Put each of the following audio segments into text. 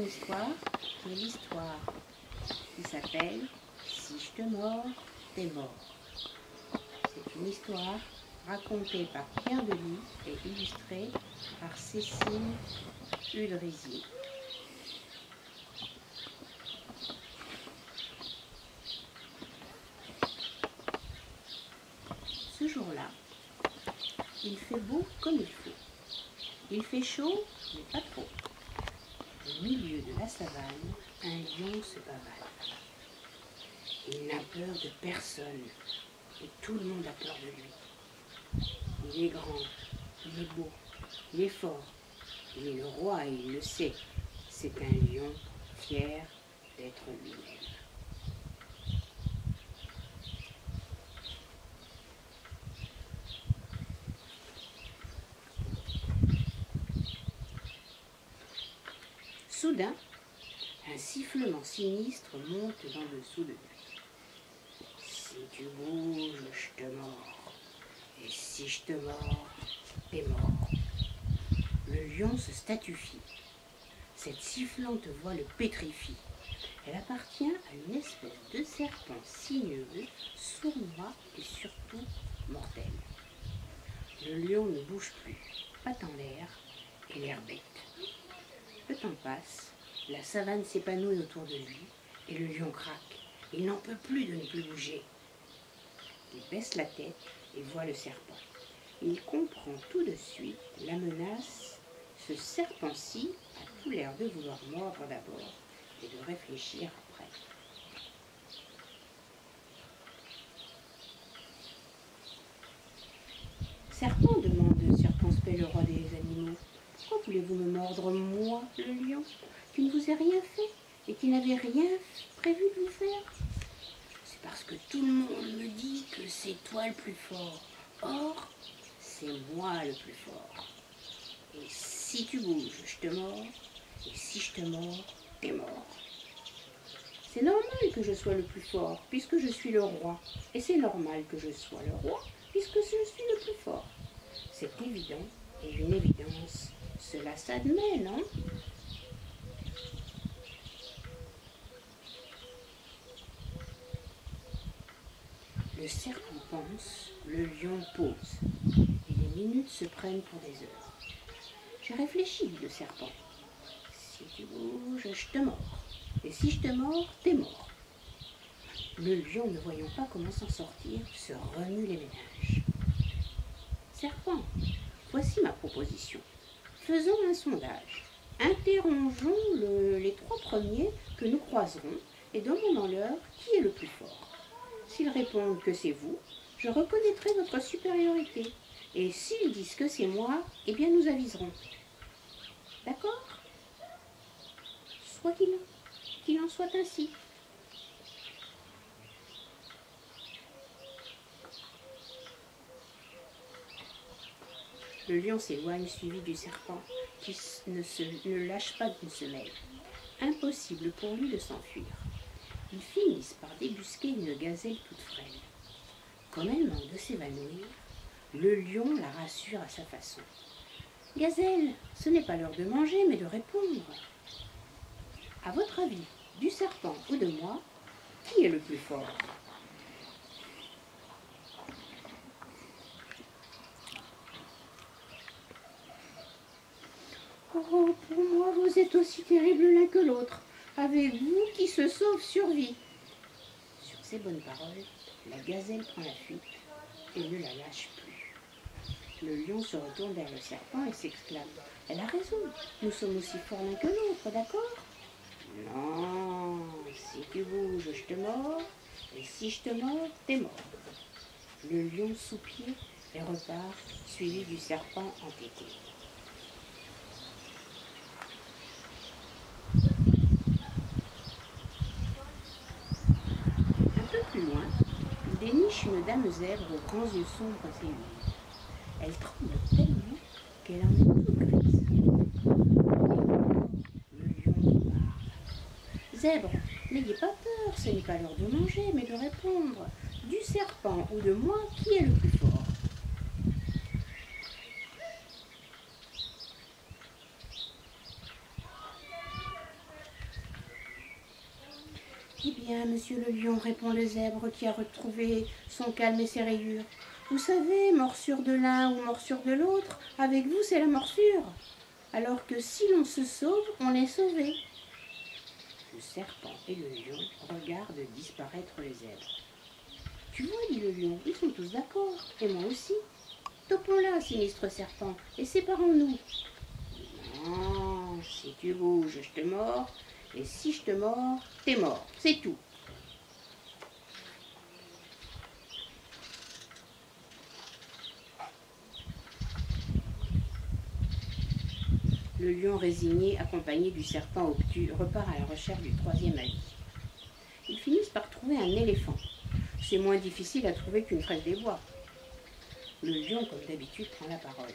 une histoire qui est l'histoire qui s'appelle « Si je te mords, t'es mort ». C'est une histoire racontée par Pierre Delis et illustrée par Cécile Udrisier. Ce jour-là, il fait beau comme il faut. Il fait chaud, mais pas trop. Au milieu de la savane, un lion se pavane. Il n'a peur de personne, et tout le monde a peur de lui. Il est grand, il est beau, il est fort. Il est le roi et il le sait. C'est un lion fier d'être lui-même. Soudain, un sifflement sinistre monte dans le dessous de lui. Si tu bouges, je te mords. Et si je te mords, t'es mort. Le lion se statufie. Cette sifflante voix le pétrifie. Elle appartient à une espèce de serpent sinueux, sournois et surtout mortel. Le lion ne bouge plus, patte en l'air et l'air bête. Le temps passe, la savane s'épanouit autour de lui et le lion craque. Il n'en peut plus de ne plus bouger. Il baisse la tête et voit le serpent. Il comprend tout de suite la menace. Ce serpent-ci a tout l'air de vouloir mordre d'abord et de réfléchir après. Serpent, demande circonspect le roi des animaux, pourquoi voulez-vous me mordre, moi, le lion, qui ne vous ai rien fait et qui n'avais rien prévu de vous faire? C'est parce que tout le monde me dit que c'est toi le plus fort. Or, c'est moi le plus fort. Et si tu bouges, je te mords. Et si je te mords, t'es mort. C'est normal que je sois le plus fort, puisque je suis le roi. Et c'est normal que je sois le roi, puisque je suis le plus fort. C'est évident, et une évidence, cela s'admet, non? Le serpent pense, le lion pose, et les minutes se prennent pour des heures. J'ai réfléchi, dit le serpent. Si tu bouges, je te mords. Et si je te mords, t'es mort. Le lion, ne voyant pas comment s'en sortir, se remue les ménages. Serpent, voici ma proposition. Faisons un sondage. Interrogeons les 3 premiers que nous croiserons et demandons-leur qui est le plus fort. S'ils répondent que c'est vous, je reconnaîtrai votre supériorité. Et s'ils disent que c'est moi, eh bien nous aviserons. D'accord? Soit qu'il en soit ainsi. Le lion s'éloigne suivi du serpent qui ne lâche pas d'une semelle. Impossible pour lui de s'enfuir. Ils finissent par débusquer une gazelle toute frêle. Comme elle manque de s'évanouir, le lion la rassure à sa façon. « Gazelle, ce n'est pas l'heure de manger, mais de répondre. À votre avis, du serpent ou de moi, qui est le plus fort ?» Oh, pour moi, vous êtes aussi terribles l'un que l'autre. Avez-vous qui se sauve survit. Sur ces bonnes paroles, la gazelle prend la fuite et ne la lâche plus. Le lion se retourne vers le serpent et s'exclame. Elle a raison, nous sommes aussi forts l'un que l'autre, d'accord? Non, si tu bouges, je te mords, et si je te mords, t'es mort. Le lion soupire et repart, suivi du serpent entêté. Un peu plus loin, il déniche une dame zèbre aux grands yeux sombres et humides. Elle tremble tellement qu'elle en est toute grise. Le lion parle. Zèbre, n'ayez pas peur, ce n'est pas l'heure de manger, mais de répondre. Du serpent ou de moi, qui est le plus fort? bien, monsieur le lion, répond le zèbre qui a retrouvé son calme et ses rayures. Vous savez, morsure de l'un ou morsure de l'autre, avec vous c'est la morsure. Alors que si l'on se sauve, on est sauvé. Le serpent et le lion regardent disparaître les zèbres. Tu vois, dit le lion, ils sont tous d'accord, et moi aussi. Topons-là, sinistre serpent, et séparons-nous. Non, si tu bouges, je te mords, et si je te mords, t'es mort, c'est tout. Le lion résigné, accompagné du serpent obtus, repart à la recherche du troisième avis. Ils finissent par trouver un éléphant. C'est moins difficile à trouver qu'une fraise des bois. Le lion, comme d'habitude, prend la parole.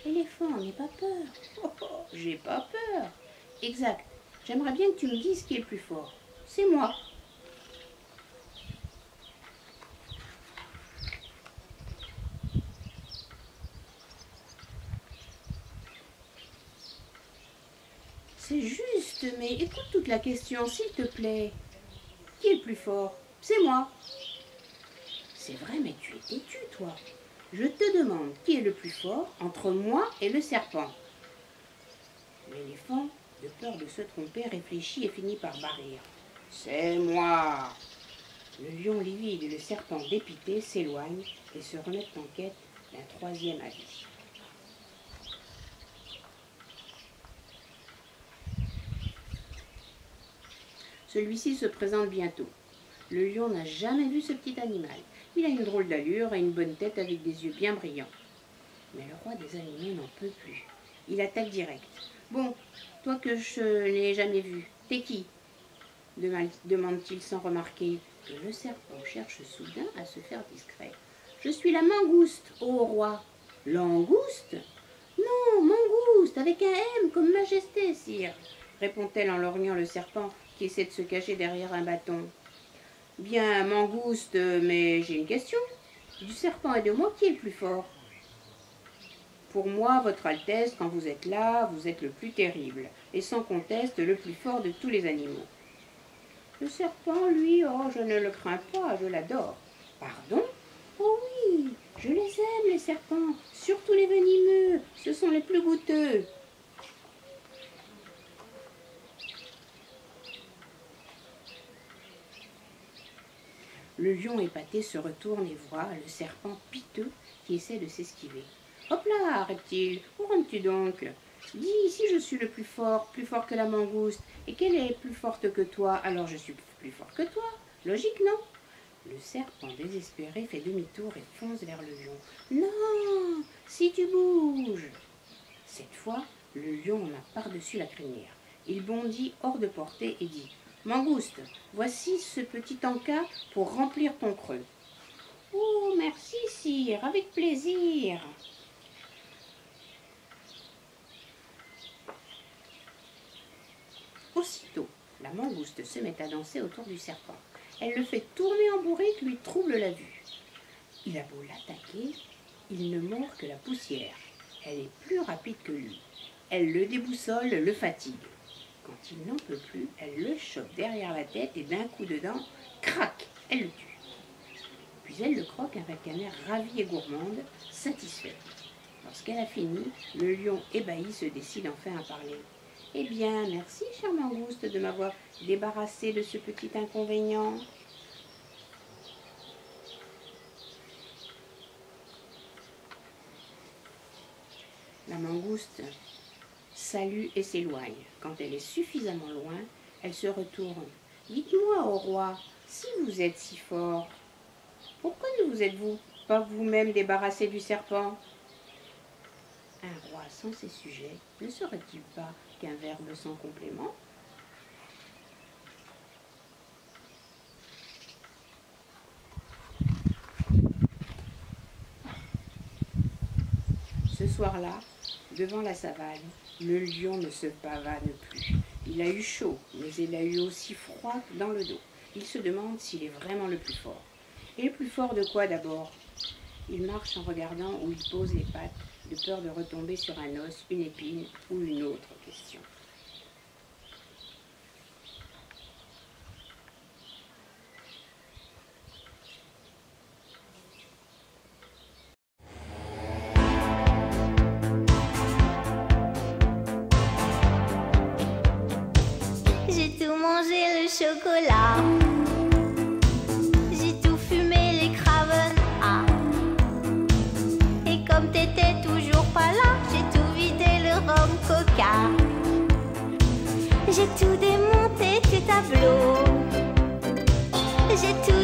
Éléphant, n'aie pas peur. Oh, oh, j'ai pas peur. Exact. J'aimerais bien que tu me dises qui est le plus fort. C'est moi. C'est juste, mais écoute toute la question, s'il te plaît. Qui est le plus fort? C'est moi. C'est vrai, mais tu es têtu, toi. Je te demande qui est le plus fort entre moi et le serpent. L'éléphant, de peur de se tromper, réfléchit et finit par barrir. C'est moi. Le lion livide et le serpent dépité s'éloignent et se remettent en quête d'un troisième avis. Celui-ci se présente bientôt. Le lion n'a jamais vu ce petit animal. Il a une drôle d'allure et une bonne tête avec des yeux bien brillants. Mais le roi des animaux n'en peut plus. Il attaque direct. Bon, toi que je n'ai jamais vu, t'es qui? Demande-t-il sans remarquer que le serpent cherche soudain à se faire discret. Je suis la mangouste, ô roi. Langouste? Non, mangouste, avec un M comme majesté, sire, répond-elle en lorgnant le serpent qui essaie de se cacher derrière un bâton. Bien, mangouste, mais j'ai une question. Du serpent et de moi, qui est le plus fort? Pour moi, votre Altesse, quand vous êtes là, vous êtes le plus terrible, et sans conteste le plus fort de tous les animaux. Le serpent, lui, oh, je ne le crains pas, je l'adore. Pardon? Oh oui, je les aime, les serpents, surtout les venimeux, ce sont les plus goûteux. Le lion épaté se retourne et voit le serpent piteux qui essaie de s'esquiver. Hop là, reptile, où rentres-tu donc? Dis, si je suis le plus fort que la mangouste, et qu'elle est plus forte que toi, alors je suis plus fort que toi. Logique, non? Le serpent désespéré fait demi-tour et fonce vers le lion. Non, si tu bouges. Cette fois, le lion en a par-dessus la crinière. Il bondit hors de portée et dit: Mangouste, voici ce petit encas pour remplir ton creux. Oh, merci, sire, avec plaisir. Aussitôt, la mangouste se met à danser autour du serpent. Elle le fait tourner en bourrique, lui trouble la vue. Il a beau l'attaquer, il ne mord que la poussière. Elle est plus rapide que lui. Elle le déboussole, le fatigue. Quand il n'en peut plus, elle le chope derrière la tête et d'un coup de dent, crac, elle le tue. Puis elle le croque avec un air ravi et gourmande, satisfait. Lorsqu'elle a fini, le lion ébahi se décide enfin à parler. Eh bien, merci, chère mangouste, de m'avoir débarrassé de ce petit inconvénient. La mangouste salue et s'éloigne. Quand elle est suffisamment loin, elle se retourne. Dites-moi, ô roi, si vous êtes si fort, pourquoi ne vous êtes-vous pas vous-même débarrassé du serpent? Un roi sans ses sujets ne serait-il pas qu'un verbe sans complément? Ce soir-là, devant la savane, le lion ne se pavane plus. Il a eu chaud, mais il a eu aussi froid dans le dos. Il se demande s'il est vraiment le plus fort. Et le plus fort de quoi d'abord? Il marche en regardant où il pose les pattes, de peur de retomber sur un os, une épine ou une autre question. chocolat. J'ai tout fumé les Craven. Ah. Et comme t'étais toujours pas là, j'ai tout vidé le rhum coca. J'ai tout démonté tes tableaux. J'ai tout